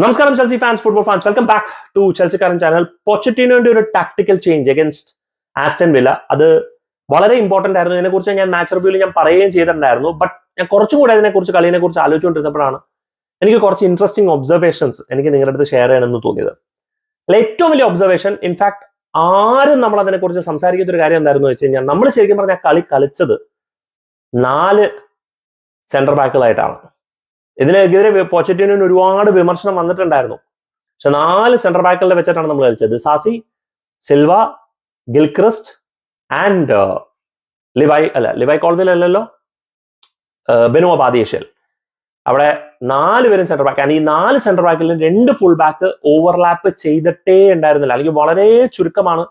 നമസ്കാരം Chelsea fans, football fans, welcome back to ചെൽസിക്കാരൻ channel. പോച്ചറ്റിനോന്റെ ഒരു tactical change against Aston Villa, അത് വളരെ ഇമ്പോർട്ടന്റ് ആയിരുന്നു. ഇതിനെക്കുറിച്ച് ഞാൻ മാച്ച് റിവ്യൂവിൽ ഞാൻ പറയുകയും ചെയ്തിട്ടുണ്ടായിരുന്നു. ബട്ട് ഞാൻ കുറച്ചും കൂടെ അതിനെക്കുറിച്ച് കളിയെ കുറിച്ച് ആലോചിച്ചുകൊണ്ടിരുന്നപ്പോഴാണ് എനിക്ക് കുറച്ച് ഇൻട്രസ്റ്റിംഗ് ഒബ്സർവേഷൻസ് എനിക്ക് നിങ്ങളുടെ അടുത്ത് ഷെയർ ചെയ്യണമെന്ന് തോന്നിയത്. ഏറ്റവും വലിയ ഒബ്സർവേഷൻ, ഇൻഫാക്ട് ആരും നമ്മൾ അതിനെക്കുറിച്ച് സംസാരിക്കുന്ന ഒരു കാര്യം എന്തായിരുന്നു വെച്ച് കഴിഞ്ഞാൽ, നമ്മൾ ശരിക്കും പറഞ്ഞാൽ കളി കളിച്ചത് 4 സെന്റർ ബാക്കുകളായിട്ടാണ്. ഇതിനെതിരെ പോച്ചറ്റിനോന് ഒരുപാട് വിമർശനം വന്നിട്ടുണ്ടായിരുന്നു. പക്ഷെ 4 സെന്റർ ബാക്കുകളെ വെച്ചിട്ടാണ് നമ്മൾ കളിച്ചത്. സാസി, സിൽവ, ഗിൽക്രിസ്റ്റ് ആൻഡ് ലിവൈ കോൾവിൽ അല്ലല്ലോ, ബെനോ ബാദിയേഷ്യൽ. അവിടെ 4 പേരും സെന്റർ ബാക്ക് ആണ്. ഈ 4 സെന്റർ ബാക്കിൽ 2 ഫുൾ ബാക്ക് ഓവർലാപ്പ് ചെയ്തിട്ടേ ഉണ്ടായിരുന്നില്ല, അല്ലെങ്കിൽ വളരെ ചുരുക്കമാണ്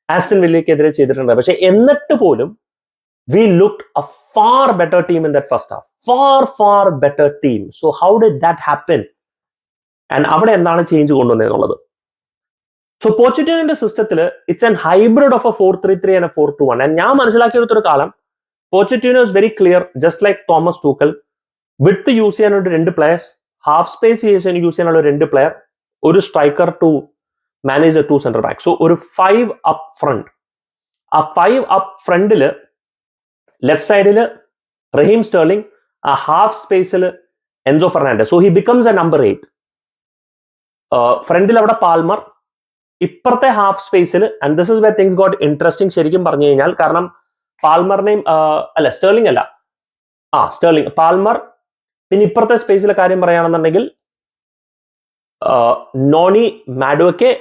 ആസ്റ്റൺ വില്ലയ്ക്കെതിരെ ചെയ്തിട്ടുണ്ട്. പക്ഷെ എന്നിട്ട് പോലും we looked a far better team in that first half. Far better team. So how did that happen? And അവിടെ എന്താണ് ചേഞ്ച് കൊണ്ടുവന്നതെന്നുള്ളത്. സോ പോച്ചറ്റിനോന്റെ സിസ്റ്റത്തിൽ it's an hybrid of A 4-3-3 and a 4-2-1. And ഞാൻ മനസ്സിലാക്കിയെടുത്തൊരു കാലം, പോച്ചറ്റിനോ is very clear, just like Thomas Tuchel, width use ചെയ്യാനുള്ള 2 players, half space use ചെയ്യാനുള്ള 2 player, ഒരു striker to manage the 2 centre back. So ഒരു 5 up front. ആ 5 up ഫ്രണ്ടില് left സൈഡില് Raheem Sterling, ആ ഹാഫ് സ്പേസിൽ Enzo Fernandez. So he becomes a number 8. ഫ്രണ്ടിൽ അവിടെ പാൽമർ, ഇപ്പുറത്തെ ഹാഫ് സ്പേസിൽ, and this is where things got interesting ശരിക്കും പറഞ്ഞു കഴിഞ്ഞാൽ. കാരണം പാൽമറിനെയും സ്റ്റേർലിംഗ് അല്ല, സ്റ്റേർലിംഗ്, പാൽമർ, പിന്നെ ഇപ്പുറത്തെ സ്പേസിലെ കാര്യം പറയുകയാണെന്നുണ്ടെങ്കിൽ നോണി മാഡോക്കെ,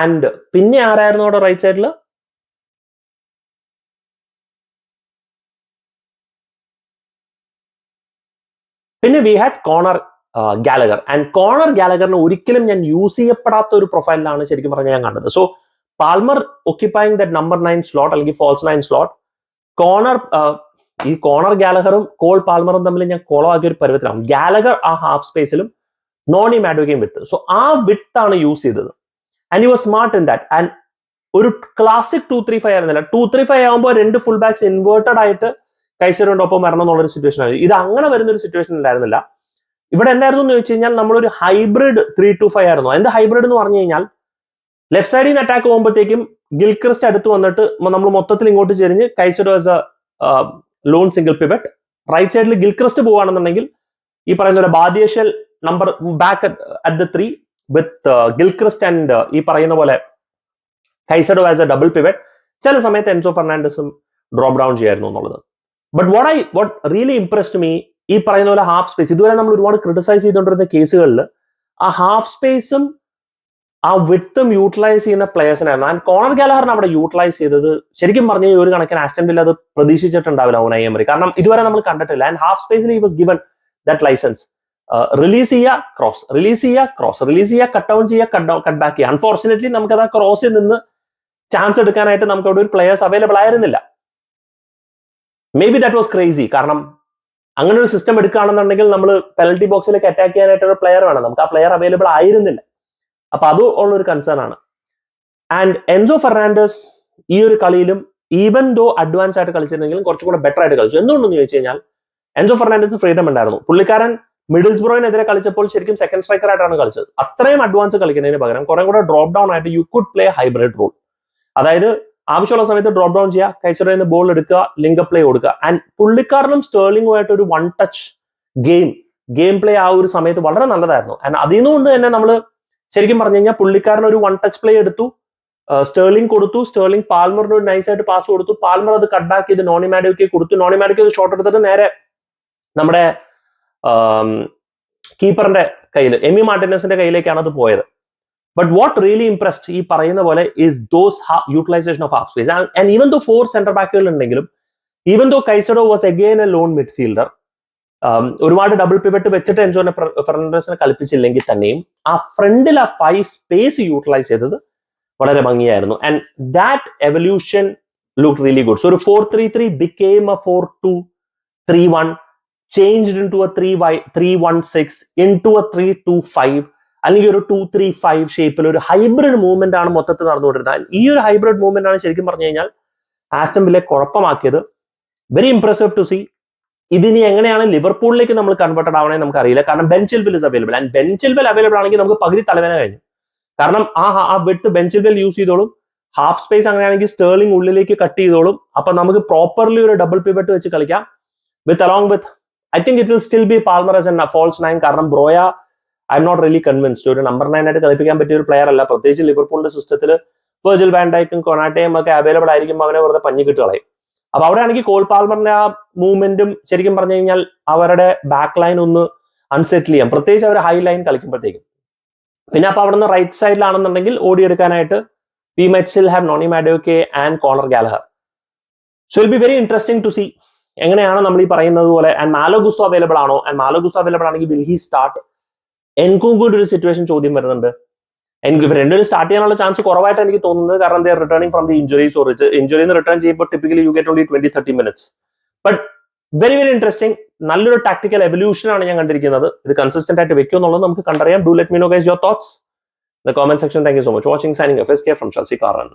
ആൻഡ് പിന്നെ ആരായിരുന്നു അവിടെ റൈറ്റ് സൈഡിൽ? പിന്നെ we had Conor Gallagher. And Conor ഗാലഗറിന് ഒരിക്കലും ഞാൻ യൂസ് ചെയ്യപ്പെടാത്ത ഒരു പ്രൊഫൈലിലാണ് ശരിക്കും പറഞ്ഞാൽ ഞാൻ കണ്ടത്. So Palmer occupying that number 9 slot, അല്ലെങ്കിൽ ഫോൾസ് 9 സ്ലോട്ട്. ഈ കോണർ ഗാലഗറും കോൾ പാൽമറും തമ്മിൽ ഞാൻ കോളോ ആക്കിയ ഒരു പരുവത്തിലാണ്. ഗാലഗർ ആ ഹാഫ് സ്പേസിലും നോണി മാഡോക്കെയും വിത്ത്. സോ ആ വിത്ത് ആണ് യൂസ് ചെയ്തത്. And you was smart in that. And ഒരു ക്ലാസിക് 2-3-5 ആയിരുന്നില്ല. 2-3-5 ആകുമ്പോൾ 2 ഫുൾ ബാക്സ് ഇൻവേർട്ടഡ് ആയിട്ട് കൈസറോന്റെ ഒപ്പം വരണം എന്നുള്ളൊരു സിറ്റുവേഷൻ ആയിരുന്നു. ഇത് അങ്ങനെ വരുന്നൊരു സിറ്റുവേഷൻ ഉണ്ടായിരുന്നില്ല. ഇവിടെ എന്തായിരുന്നു എന്ന് വെച്ച് കഴിഞ്ഞാൽ, നമ്മളൊരു ഹൈബ്രിഡ് 3-2-5 ആയിരുന്നു. എന്ത് ഹൈബ്രിഡ് എന്ന് പറഞ്ഞു കഴിഞ്ഞാൽ, ലെഫ്റ്റ് സൈഡിൽ നിന്ന് അറ്റാക്ക് പോകുമ്പോഴത്തേക്കും ഗിൽക്രിസ്റ്റ് അടുത്ത് വന്നിട്ട് നമ്മൾ മൊത്തത്തിൽ ഇങ്ങോട്ട് ചെരിഞ്ഞ് Caicedo as a lone single pivot. Right സൈഡിൽ ഗിൽക്രിസ്റ്റ് പോവുകയാണെന്നുണ്ടെങ്കിൽ ഈ പറയുന്ന ഒരു ബാദിയേഷ്യൽ number back at the 3 with Gilchrist and ഈ പറയുന്ന പോലെ Caicedo as a double pivot. ചില സമയത്ത് എൻസോ ഫെർണാണ്ടസും ഡ്രോപ്പ് ഡൗൺ ചെയ്യായിരുന്നു എന്നുള്ളത്. But what really impressed me, ഈ പറയുന്ന പോലെ ഹാഫ് സ്പേസ്, ഇതുവരെ നമ്മൾ ഒരുപാട് ക്രിട്ടിസൈസ് ചെയ്തുകൊണ്ടിരുന്ന കേസുകളിൽ ആ ഹാഫ് സ്പേസും ആ വിഡ്ത്തും യൂട്ടിലൈസ് ചെയ്യുന്ന പ്ലേയേഴ്സിനായിരുന്നു. ആൻഡ് കോണർ ഗാലഗറിനെ അവിടെ യൂട്ടിലൈസ് ചെയ്തത് ശരിക്കും പറഞ്ഞ ഒരു കണക്കിന് ആസ്റ്റൺ വില്ല അത് പ്രതീക്ഷിച്ചിട്ടുണ്ടാവില്ല ഊണൈ എമറി. കാരണം ഇതുവരെ നമ്മൾ കണ്ടിട്ടില്ല. ആൻഡ് ഹാഫ് സ്പേസിൽ he was given that licence. Release ചെയ്യുക, ക്രോസ്, റിലീസ് ചെയ്യുക, ക്രോസ്, റിലീസ് ചെയ്യുക, കട്ട് ഡൗൺ ചെയ്യുക, കട്ട് ബാക്ക് ചെയ്യുക. അൺഫോർച്ചുനേറ്റ്ലി നമുക്കത് ആ ക്രോസിൽ നിന്ന് ചാൻസ് എടുക്കാനായിട്ട് നമുക്ക് അവിടെ ഒരു പ്ലേയേഴ്സ് അവൈലബിൾ ആയിരുന്നില്ല. Maybe that was crazy. കാരണം അങ്ങനെ ഒരു സിസ്റ്റം എടുക്കുകയാണെന്നുണ്ടെങ്കിൽ നമ്മൾ പെനൽറ്റി ബോക്സിലേക്ക് അറ്റാക്ക് ചെയ്യാനായിട്ട് ഒരു പ്ലെയർ വേണം. നമുക്ക് ആ പ്ലെയർ അവൈലബിൾ ആയിരുന്നില്ല. അപ്പൊ അത് ഉള്ളൊരു കൺസേൺ ആണ്. ആൻഡ് എൻസോ ഫെർണാണ്ടസ് ഈ ഒരു കളിയിലും ഈവൻ ദോ അഡ്വാൻസ് ആയിട്ട് കളിച്ചിരുന്നെങ്കിലും കുറച്ചും കൂടെ ബെറ്റർ ആയിട്ട് കളിച്ചു. എന്തുകൊണ്ടെന്ന് ചോദിച്ചു കഴിഞ്ഞാൽ, എൻസോ ഫെർണാണ്ടസ് ഫ്രീഡം ഉണ്ടായിരുന്നു. പുള്ളിക്കാരൻ മിഡിൽസ്ബ്രോയിനെതിരെ കളിച്ചപ്പോൾ ശരിക്കും സെക്കൻഡ് സ്ട്രൈക്കർ ആയിട്ടാണ് കളിച്ചത്. അത്രയും അഡ്വാൻസ് കളിക്കുന്നതിന് പകരം കുറെ കൂടെ ഡ്രോപ്പ് ഡൗൺ ആയിട്ട് you could play hybrid role. അതായത് ആവശ്യമുള്ള സമയത്ത് ഡ്രോപ്പ് ഡൗൺ ചെയ്യുക, കൈസറോയിൽ നിന്ന് ബോൾ എടുക്കുക, ലിങ്ക് പ്ലേ കൊടുക്കുക. ആൻഡ് പുള്ളിക്കാരനും സ്റ്റേർലിംഗുമായിട്ട് ഒരു 1 ടച്ച് ഗെയിം പ്ലേ ആ ഒരു സമയത്ത് വളരെ നല്ലതായിരുന്നു. ആൻഡ് അതിൽ നിന്നുകൊണ്ട് തന്നെ നമ്മൾ ശരിക്കും പറഞ്ഞു കഴിഞ്ഞാൽ പുള്ളിക്കാരൻ ഒരു 1 ടച്ച് പ്ലേ എടുത്തു, സ്റ്റേർലിംഗ് കൊടുത്തു, സ്റ്റേർലിംഗ് പാൽമറിന് ഒരു നൈസായിട്ട് പാസ് കൊടുത്തു, പാൽമർ അത് കട്ട് ബാക്ക് ചെയ്ത് നോണി മാഡോക്കെ കൊടുത്തു, നോണി മാഡോക്കെ ഒരു ഷോട്ട് എടുത്തിട്ട് നേരെ നമ്മുടെ കീപ്പറിന്റെ കയ്യിൽ, എമി മാർട്ടിനസിന്റെ കയ്യിലേക്കാണ് അത് പോയത്. But what really impressed ഈ പറയുന്ന പോലെ is those utilization of half space. And even though 4 center backകൾ ഉണ്ടെങ്കിലും, even though Caicedo was again a lone midfielder, ഒരുപാട് ഡബിൾ പിവറ്റ് വെച്ചിട്ട് എൻസോ ഫെർണാണ്ടസിനെ കളിപ്പിച്ചില്ലെങ്കിൽ തന്നെയും ആ ഫ്രണ്ടിൽ ആ 5 സ്പേസ് യൂട്ടിലൈസ് ചെയ്തത് വളരെ ഭംഗിയായിരുന്നു. And that evolution look really good. So ഒരു 4-3-3 became a 4-2-3-1, changed into a 3-1-6, into a 3-2-5, അല്ലെങ്കിൽ ഒരു 2-3-5 ഷേപ്പിൽ ഒരു ഹൈബ്രിഡ് മൂവ്മെന്റ് ആണ് മൊത്തത്തിൽ നടന്നുകൊണ്ടിരുന്നത്. ഈ ഒരു ഹൈബ്രിഡ് മൂവ്മെന്റ് ആണ് ശരിക്കും പറഞ്ഞു കഴിഞ്ഞാൽ ആസ്റ്റൺ വില്ലയെ കുഴപ്പമാക്കിയത്. Very impressive to see. ഇതിനി എങ്ങനെയാണ് ലിവർപൂളിലേക്ക് നമ്മൾ കൺവേർട്ടഡ് ആവണേ നമുക്ക് അറിയില്ല. കാരണം Ben Chilwell is available and Ben Chilwell available ആണെങ്കിൽ നമുക്ക് പകുതി തലവേന കഴിഞ്ഞു. കാരണം ആ വിട്ട് ബെൻ ചിൽവെൽ യൂസ് ചെയ്തോളും. ഹാഫ് സ്പേസ് അങ്ങനെയാണെങ്കിൽ സ്റ്റേർലിംഗ് ഉള്ളിലേക്ക് കട്ട് ചെയ്തോളും. അപ്പൊ നമുക്ക് പ്രോപ്പർലി ഒരു ഡബിൾ പിവറ്റ് വെച്ച് കളിക്കാം along with I think it will still be Palmer as a false 9. കാരണം ബ്രോയ I'm not really convinced ഒരു നമ്പർ 9 ആയിട്ട് കളിപ്പിക്കാൻ പറ്റിയ ഒരു പ്ലെയർ അല്ല. പ്രത്യേകിച്ച് ലിവർപൂളിന്റെ സിസ്റ്റത്തിൽ വെർജിൽ വാൻ ഡൈക്കും കൊനാട്ടയും ഒക്കെ അവൈലബിൾ ആയിരിക്കുമ്പോൾ അവനെ വെറുതെ പഞ്ഞിക്കിട്ട് കളയും. അപ്പൊ അവിടെ ആണെങ്കിൽ കോൾ പാൽമറിന്റെ ആ മൂവ്മെന്റും ശരിക്കും പറഞ്ഞു കഴിഞ്ഞാൽ അവരുടെ ബാക്ക് ലൈൻ ഒന്ന് അൺസെറ്റിൽ ചെയ്യാം, പ്രത്യേകിച്ച് അവർ ഹൈ ലൈൻ കളിക്കുമ്പോഴത്തേക്കും. പിന്നെ അപ്പൊ അവിടെ നിന്ന് right സൈഡിലാണെന്നുണ്ടെങ്കിൽ ഓടിയെടുക്കാനായിട്ട് we might still have Noni Madueke and Conor Gallagher. So it will be very interesting to see എങ്ങനെയാണ് നമ്മൾ ഈ പറയുന്നത് പോലെ. ആൻഡ് മാലോ ഗുസ്തോ അവൈലബിൾ ആണോ? ആൻഡ് മാലോ ഗുസ്തോ അവൈലബിൾ ആണെങ്കിൽ വിൽ ഹി സ്റ്റാർട്ട്? എൻകുങ്കുയുടെ ഒരു സിറ്റുവേഷൻ ചോദ്യം വരുന്നുണ്ട്. എനിക്ക് രണ്ടുപേരും സ്റ്റാർട്ട് ചെയ്യാനുള്ള ചാൻസ് കുറവായിട്ട് എനിക്ക് തോന്നുന്നത്. കാരണം they are returning from the injuries or ഇഞ്ചുറിയിൽ നിന്ന് റിട്ടേൺ ചെയ്യുമ്പോൾ typically you get only 20-30 minutes. But very very interesting. നല്ലൊരു ടാക്ടിക്കൽ എവല്യൂഷൻ ആണ് ഞാൻ കണ്ടിരിക്കുന്നത്. ഇത് കൺസിസ്റ്റന്റ് ആയിട്ട് വെക്കും എന്നുള്ളത് നമുക്ക് കണ്ടറിയാം. Do let me know guys your thoughts in the comment section. Thank you so much for watching. Signing off, SK from Chelsea Karan.